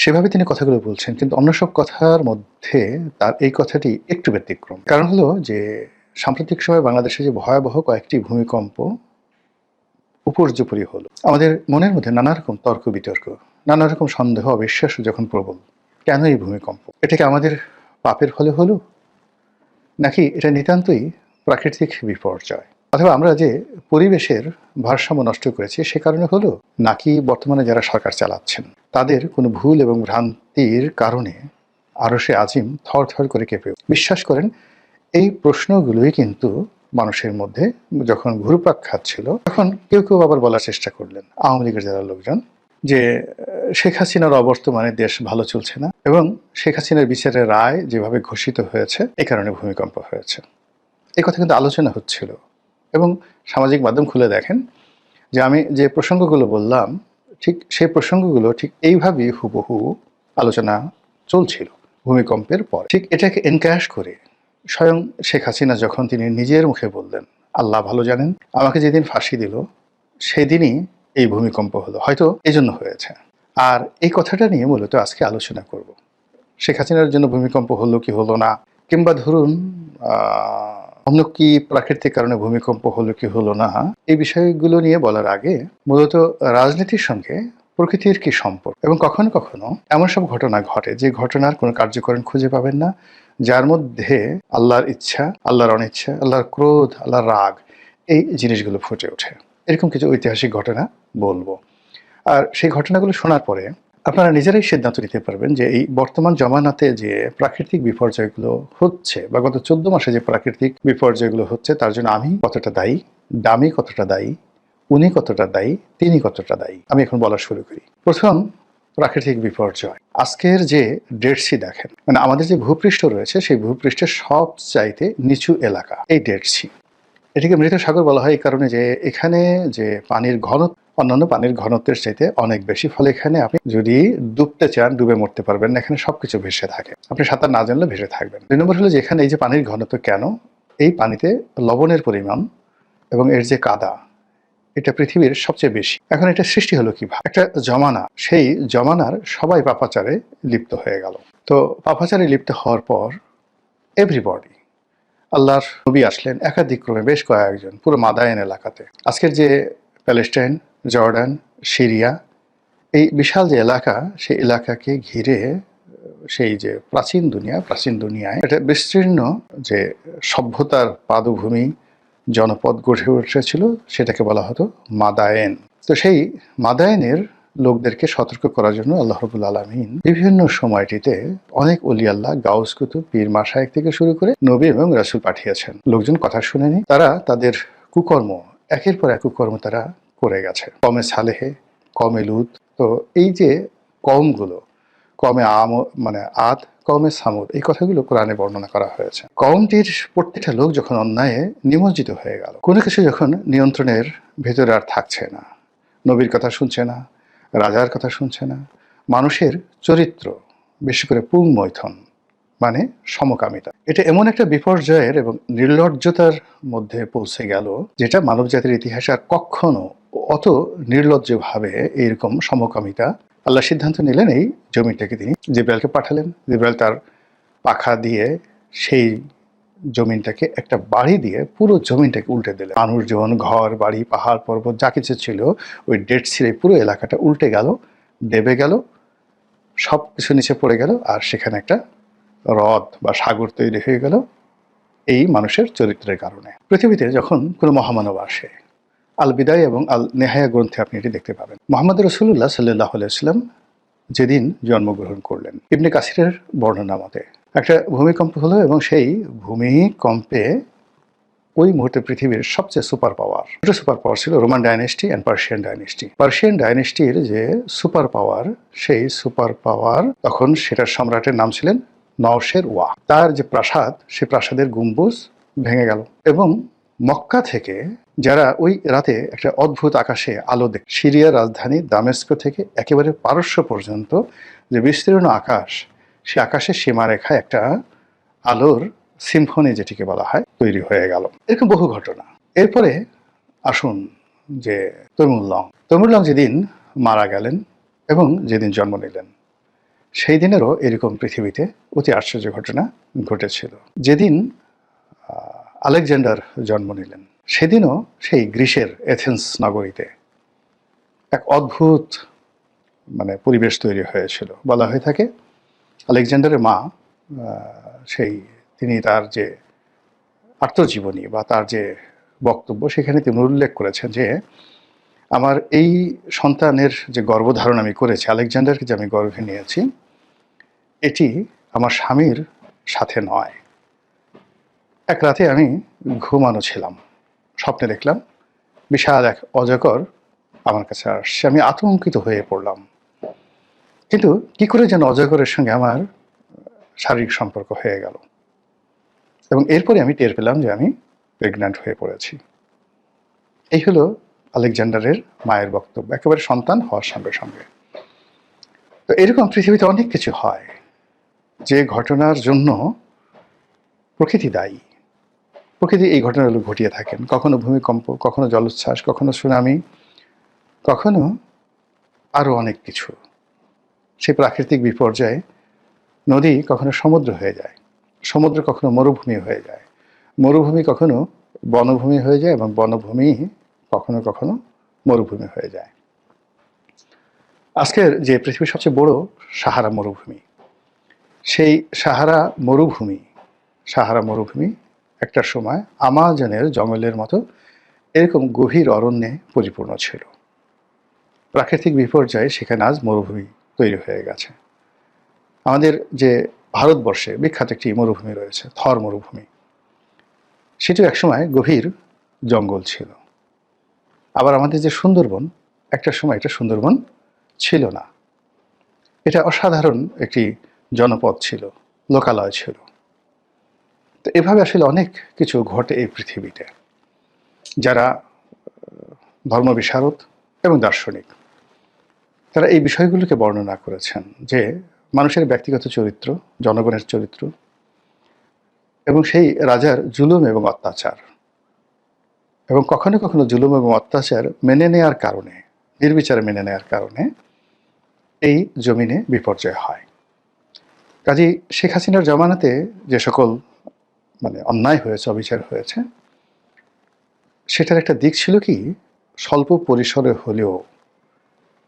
সেভাবে তিনি কথাগুলো বলছেন। কিন্তু অন্য সব কথার মধ্যে তার এই কথাটি একটু ব্যতিক্রম। কারণ হলো যে সাম্প্রতিক সময়ে বাংলাদেশে যে ভয়াবহ কয়েকটি ভূমিকম্প উপর্যুপরি হলো, আমাদের মনের মধ্যে নানা রকম তর্ক-বিতর্ক, নানা রকম সন্দেহ অবিশ্বাস যখন প্রবল। কেন এই ভূমিকম্প? এটা কি আমাদের পাপের ফলে হলো? নাকি এটা নিতান্তই প্রাকৃতিক বিপর্যয়? অথবা আমরা যে পরিবেশের ভারসাম্য নষ্ট করেছি সে কারণে হলো? নাকি বর্তমানে যারা সরকার চালাচ্ছেন তাদের কোনো ভুল এবং ভ্রান্তির কারণে আরশে আজিম থরথর করে কেঁপে ওঠে? বিশ্বাস করেন এই প্রশ্নগুলোই কিন্তু মানুষের মধ্যে যখন ঘুরপাক খাচ্ছিল তখন কেউ কেউ আবার বলার চেষ্টা করলেন, আওয়ামী লীগের যারা লোকজন, যে শেখ হাসিনার অবর্তমানে দেশ ভালো চলছে না এবং শেখ হাসিনার বিচারের রায় যেভাবে ঘোষিত হয়েছে এই কারণে ভূমিকম্প হয়েছে। এই কথা কিন্তু আলোচনা হচ্ছিল এবং সামাজিক মাধ্যম খুলে দেখেন যে আমি যে প্রসঙ্গগুলো বললাম ঠিক সেই প্রসঙ্গগুলো ঠিক এইভাবেই হুবহু আলোচনা চলছিল ভূমিকম্পের পর। ঠিক এটাকে এনক্যাশ করে স্বয়ং শেখ হাসিনা যখন তিনি নিজের মুখে বললেন, আল্লাহ ভালো জানেন, আমাকে যেদিন ফাঁসি দিল সেদিনই এই ভূমিকম্প হলো, হয়তো এজন্য হয়েছে। আর এই কথাটা নিয়ে মূলত আজকে আলোচনা করব। শেখ হাসিনার জন্য ভূমিকম্প হলো কি হলো না, কিংবা ধরুন অন্য কি প্রাকৃতিক কারণে ভূমিকম্প হলো কি হলো না, এই বিষয়গুলো নিয়ে বলার আগে মূলত রাজনীতির সঙ্গে প্রকৃতির কি সম্পর্ক, এবং কখনো কখনো এমন সব ঘটনা ঘটে যে ঘটনার কোনো কার্যকরণ খুঁজে পাবেন না, যার মধ্যে আল্লাহর ইচ্ছা, আল্লাহর অনিচ্ছা, আল্লাহর ক্রোধ, আল্লাহর রাগ, এই জিনিসগুলো ফুটে ওঠে। এরকম কিছু ঐতিহাসিক ঘটনা বলবো। আর সেই ঘটনাগুলো শোনার পরে আপনারা নিজেরাই সিদ্ধান্ত নিতে পারবেন যে এই বর্তমান জমানাতে যে প্রাকৃতিক বিপর্যয়গুলো হচ্ছে বা গত 14 মাসে যে প্রাকৃতিক বিপর্যয়গুলো হচ্ছে তার জন্য আমি কতটা দায়ী, দামি কতটা দায়ী, উনি কতটা দায়ী, তিনি কতটা দায়ী। আমি এখন বলা শুরু করি। প্রথম প্রাকৃতিক বিপর্যয়, আজকের যে ডেড সি দেখেন, মানে আমাদের যে ভূপৃষ্ঠ রয়েছে সেই ভূপৃষ্ঠের সব চাইতে নিচু এলাকা এই ডেড সি। এটিকে মৃত সাগর বলা হয় এই কারণে যে এখানে যে পানির ঘনত্ব অন্যান্য পানির ঘনত্বের চাইতে অনেক বেশি, ফলে এখানে আপনি যদি ডুবতে চান ডুবে মরতে পারবেন না, এখানে সবকিছু ভেসে থাকে, আপনি সাঁতার না জানলে ভেসে থাকবেন। 2 নম্বর হলো যে এখানে এই যে পানির ঘনত্ব, কেন এই পানিতে লবণের পরিমাণ এবং এর যে কাদা এটা পৃথিবীর সবচেয়ে বেশি। এখন এটা সৃষ্টি হলো কিভাবে? একটা জমানা, সেই জমানার সবাই পাপাচারে লিপ্ত হয়ে গেল। তো পাপাচারে লিপ্ত হওয়ার পর এভরিবডি, আল্লাহর নবী আসলেন একাধিক ক্রমে, বেশ কয়েকজন, পুরো মাদায়েন এলাকাতে। আজকের যে প্যালেস্টাইন, জর্ডান, সিরিয়া, এই বিশাল যে এলাকা, সেই এলাকাকে ঘিরে সেই যে প্রাচীন দুনিয়ায় একটা বিস্তীর্ণ যে সভ্যতার পাদভূমি জনপদ গড়ে উঠেছিল, সেটাকে বলা হতো মাদায়েন। তো সেই মাদায়েনের লোকদেরকে সতর্ক করার জন্য আল্লাহ রাব্বুল আলামিন বিভিন্ন সময়টিতে অনেক ওলি আল্লাহ, গাউস কুতুব, পীর মাশায়েখ থেকে শুরু করে নবী এবং রাসূল পাঠিয়েছেন। লোকজন কথা শুনেনি, তারা তাদের কুকর্ম, একের পর এক কুকর্ম তারা করে গেছে। কমে সালেহে, কমে লুত। তো এই যে কওমগুলো, কমে মানে আদ, কমে সামুদ, এই কথাগুলো কোরআনে বর্ণনা করা হয়েছে। কওমটির প্রত্যেকটা লোক যখন অন্যায়ে নিমজ্জিত হয়ে গেল, কোনো কিছু যখন নিয়ন্ত্রণের ভেতরে আর থাকছে না, নবীর কথা শুনছে না, রাজার কথা শুনছে না, মানুষের চরিত্র, বিশেষ করে পুংমৈথন মানে সমকামিতা, এটা এমন একটা বিপর্যয়ের এবং নির্লজ্জতার মধ্যে পৌঁছে গেল যেটা মানব জাতির ইতিহাসে আর কখনো অত নির্লজ্জভাবে এইরকম সমকামিতা। আল্লাহ সিদ্ধান্ত নিলেন এই জমিটাকে তিনি জিব্রাইলকে পাঠালেন। জিব্রাইল তার পাখা দিয়ে সেই জমিনটাকে একটা বাড়ি দিয়ে পুরো জমিনটাকে উল্টে দিলেন। মানুষজন, ঘর বাড়ি, পাহাড় পর্বত যা কিছু ছিল ওই ডেড সির পুরো এলাকাটা উল্টে গেল, দেবে গেল, সব কিছু নিচে পড়ে গেল, আর সেখানে একটা হ্রদ বা সাগর তৈরি হয়ে গেল এই মানুষের চরিত্রের কারণে। পৃথিবীতে যখন কোনো মহামানব আসে, আল বিদায় এবং আল নেহায়া গ্রন্থে আপনি এটি দেখতে পাবেন। মুহাম্মদ রাসূলুল্লাহ সাল্লাল্লাহু আলাইহি ওয়াসাল্লাম যেদিন জন্মগ্রহণ করলেন, ইবনে কাসিরের বর্ণনা মতে একটা ভূমিকম্প হলো এবং সেই ভূমিকম্পে ওই মুহূর্তে পৃথিবীর সবচেয়ে সুপার পাওয়ার ছিল Roman dynasty and Persian dynasty. Persian ডাইনেস্টির যে সুপার পাওয়ার, সেই সুপার পাওয়ার তখন সেটার সম্রাটের নাম ছিলেন নওশের ওয়া। তার যে প্রাসাদ, সে প্রাসাদের গম্বুজ ভেঙে গেল এবং মক্কা থেকে যারা ওই রাতে একটা অদ্ভুত আকাশে আলো দেখে, সিরিয়ার রাজধানী দামেস্ক থেকে একেবারে পারস্য পর্যন্ত যে বিস্তীর্ণ আকাশ, সে আকাশের সীমারেখায় একটা আলোর সিম্ফনি যেটিকে বলা হয় তৈরি হয়ে গেল। এরকম বহু ঘটনা। এরপরে আসুন যে তৈমুর লং যেদিন মারা গেলেন এবং যেদিন জন্ম নিলেন, সেই দিনেরও এরকম পৃথিবীতে অতি আশ্চর্য ঘটনা ঘটেছিল। যেদিন আলেকজান্ডার জন্ম নিলেন সেদিনও সেই গ্রিসের এথেন্স নগরীতে এক অদ্ভুত পরিবেশ তৈরি হয়েছিল। বলা হয়ে থাকে আলেকজান্ডারের মা তিনি তার যে আত্মজীবনী বা তার যে বক্তব্য সেখানে তিনি উল্লেখ করেছেন যে আমার এই সন্তানের যে গর্ভধারণ আমি করেছি, আলেকজান্ডারকে যে আমি গর্ভে নিয়েছি, এটি আমার স্বামীর সাথে নয়। এক রাতে আমি ঘুমানো ছিলাম, স্বপ্নে দেখলাম বিশাল এক অজগর আমার কাছে আসছে। আমি আতঙ্কিত হয়ে পড়লাম, কিন্তু কি করে যেন অজগরের সঙ্গে আমার শারীরিক সম্পর্ক হয়ে গেল এবং এরপরে আমি টের পেলাম যে আমি প্রেগন্যান্ট হয়ে পড়েছি। এই হলো আলেকজান্ডারের মায়ের বক্তব্য, একেবারে সন্তান হওয়ার সঙ্গে সঙ্গে। তো এরকম পৃথিবীতে অনেক কিছু হয় যে ঘটনার জন্য প্রকৃতি দায়ী। প্রকৃতি এই ঘটনাগুলো ঘটিয়ে থাকেন, কখনো ভূমিকম্প, কখনো জলোচ্ছ্বাস, কখনো সুনামি, কখনো আরও অনেক কিছু। সেই প্রাকৃতিক বিপর্যয়ে নদী কখনো সমুদ্র হয়ে যায়, সমুদ্র কখনো মরুভূমি হয়ে যায়, মরুভূমি কখনো বনভূমি হয়ে যায় এবং বনভূমি কখনো কখনো মরুভূমি হয়ে যায়। আজকের যে পৃথিবীর সবচেয়ে বড় সাহারা মরুভূমি, সেই সাহারা মরুভূমি একটা সময় আমাজনের জঙ্গলের মতো এরকম গভীর অরণ্যে পরিপূর্ণ ছিল। প্রাকৃতিক বিপর্যয়ে সেখানে আজ মরুভূমি তৈরি হয়ে গেছে। আমাদের যে ভারতবর্ষে বিখ্যাত একটি মরুভূমি রয়েছে, থর মরুভূমি, সেটিও একসময় গভীর জঙ্গল ছিল। আবার আমাদের যে সুন্দরবন, একটা সময় এটা সুন্দরবন ছিল না, এটা অসাধারণ একটি জনপদ ছিল, লোকালয় ছিল। তো এভাবে আসলে অনেক কিছু ঘটে এই পৃথিবীতে। যারা ধর্মবিশারদ এবং দার্শনিক, তারা এই বিষয়গুলোকে বর্ণনা করেছেন যে মানুষের ব্যক্তিগত চরিত্র, জনগণের চরিত্র এবং সেই রাজার জুলুম এবং অত্যাচার, এবং কখনো কখনো জুলুম এবং অত্যাচার মেনে নেয়ার কারণে, নির্বিচারে মেনে নেয়ার কারণে এই জমিনে বিপর্যয় হয়। কাজেই শেখ হাসিনার জমানাতে যে সকল অন্যায় হয়েছে, অবিচার হয়েছে, সেটার একটা দিক ছিল কি, স্বল্প পরিসরে হলেও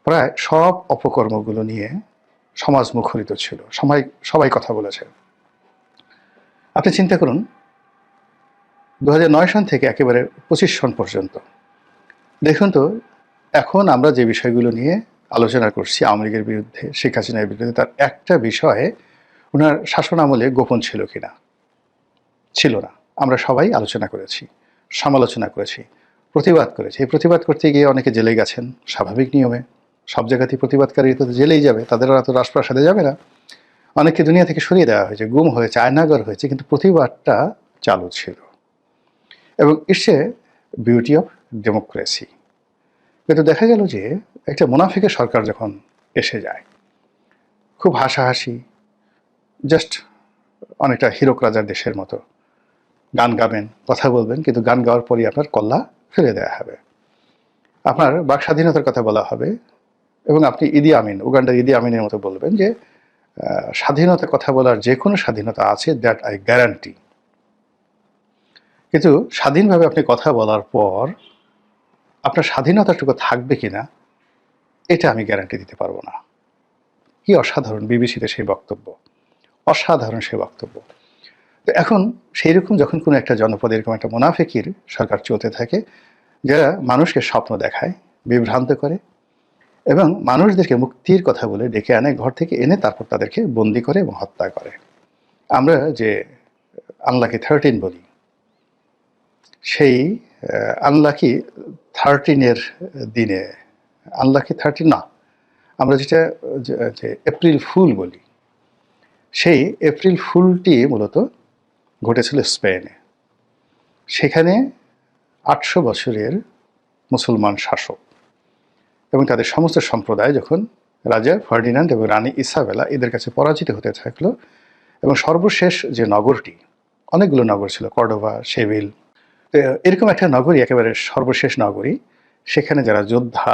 প্রায় সব অপকর্মগুলো নিয়ে সমাজ মুখরিত ছিল, সবাই কথা বলেছে। আপনি চিন্তা করুন, 2009 সন থেকে একেবারে 25 সন পর্যন্ত দেখুন তো, এখন আমরা যে বিষয়গুলো নিয়ে আলোচনা করছি, আওয়ামী লীগের বিরুদ্ধে, শেখ হাসিনার বিরুদ্ধে, তার একটা বিষয়ে ওনার শাসন আমলে গোপন ছিল কিনা? ছিল না। আমরা সবাই আলোচনা করেছি, সমালোচনা করেছি, প্রতিবাদ করেছি। এই প্রতিবাদ করতে গিয়ে অনেকে জেলে গেছেন, স্বাভাবিক নিয়মে। সব জায়গাতেই প্রতিবাদকারী তো জেলেই যাবে, তাদের এত রাজপ্রাসাদে যাবে না। অনেককে দুনিয়া থেকে সরিয়ে দেওয়া হয়েছে, গুম হয়েছে, আয়নাগর হয়েছে, কিন্তু প্রতিবাদটা চালু ছিল। এবং it's a beauty of democracy. কিন্তু দেখা গেল যে একটা মুনাফিকের সরকার যখন এসে যায়, খুব হাসাহাসি, জাস্ট অনেকটা হীরক রাজার দেশের মতো গান গাবেন, কথা বলবেন, কিন্তু গান গাওয়ার পরই আপনার কল্লা ফেলে দেওয়া হবে, আপনার বাক স্বাধীনতার কথা বলা হবে, এবং আপনি উগান্ডার ইদি আমিনের মতো বলবেন যে স্বাধীনতার কথা বলার যে কোনো স্বাধীনতা আছে, দ্যাট আই গ্যারান্টি। কিন্তু স্বাধীনভাবে আপনি কথা বলার পর আপনার স্বাধীনতাটুকু থাকবে কিনা, এটা আমি গ্যারান্টি দিতে পারবো না। কি অসাধারণ বিবিসিতে সেই বক্তব্য, অসাধারণ সেই বক্তব্য। তো এখন সেই রকম যখন কোনো একটা জনপদে এরকম একটা মুনাফিকির সরকার চলতে থাকে, যারা মানুষকে স্বপ্ন দেখায়, বিভ্রান্ত করে এবং মানুষদেরকে মুক্তির কথা বলে ডেকে আনে, ঘর থেকে এনে তারপর তাদেরকে বন্দি করে এবং হত্যা করে। আমরা যে আনলাকি 13 বলি, সেই আনলাকি 13-এর দিনে, আনলাকি 13 না, আমরা যেটা যে এপ্রিল ফুল বলি, সেই এপ্রিল ফুলটি মূলত ঘটেছিল স্পেনে। সেখানে 800 বছরের মুসলমান শাসক এবং তাদের সমস্ত সম্প্রদায় যখন রাজা ফার্ডিনান্ড এবং রানী ইসাবেলা এদের কাছে পরাজিত হতে থাকলো, এবং সর্বশেষ যে নগরটি, অনেকগুলো নগর ছিল, কর্ডোভা, সেভিল, এরকম একটা নগরী, একেবারে সর্বশেষ নগরী, সেখানে যারা যোদ্ধা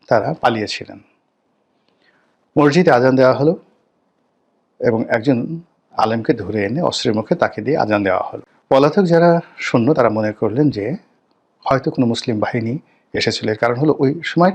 তারা পালিয়েছিলেন। মসজিদে আজান দেওয়া হলো, এবং একজন আলেমকে ধরে এনে অস্ত্রের মুখে তাকে দিয়ে আজান দেওয়া হলো। পলাতক যারা সৈন্য তারা মনে করলেন যে হয়তো কোনো মুসলিম বাহিনী এসেছিল। এর কারণ হলো ওই সময়টা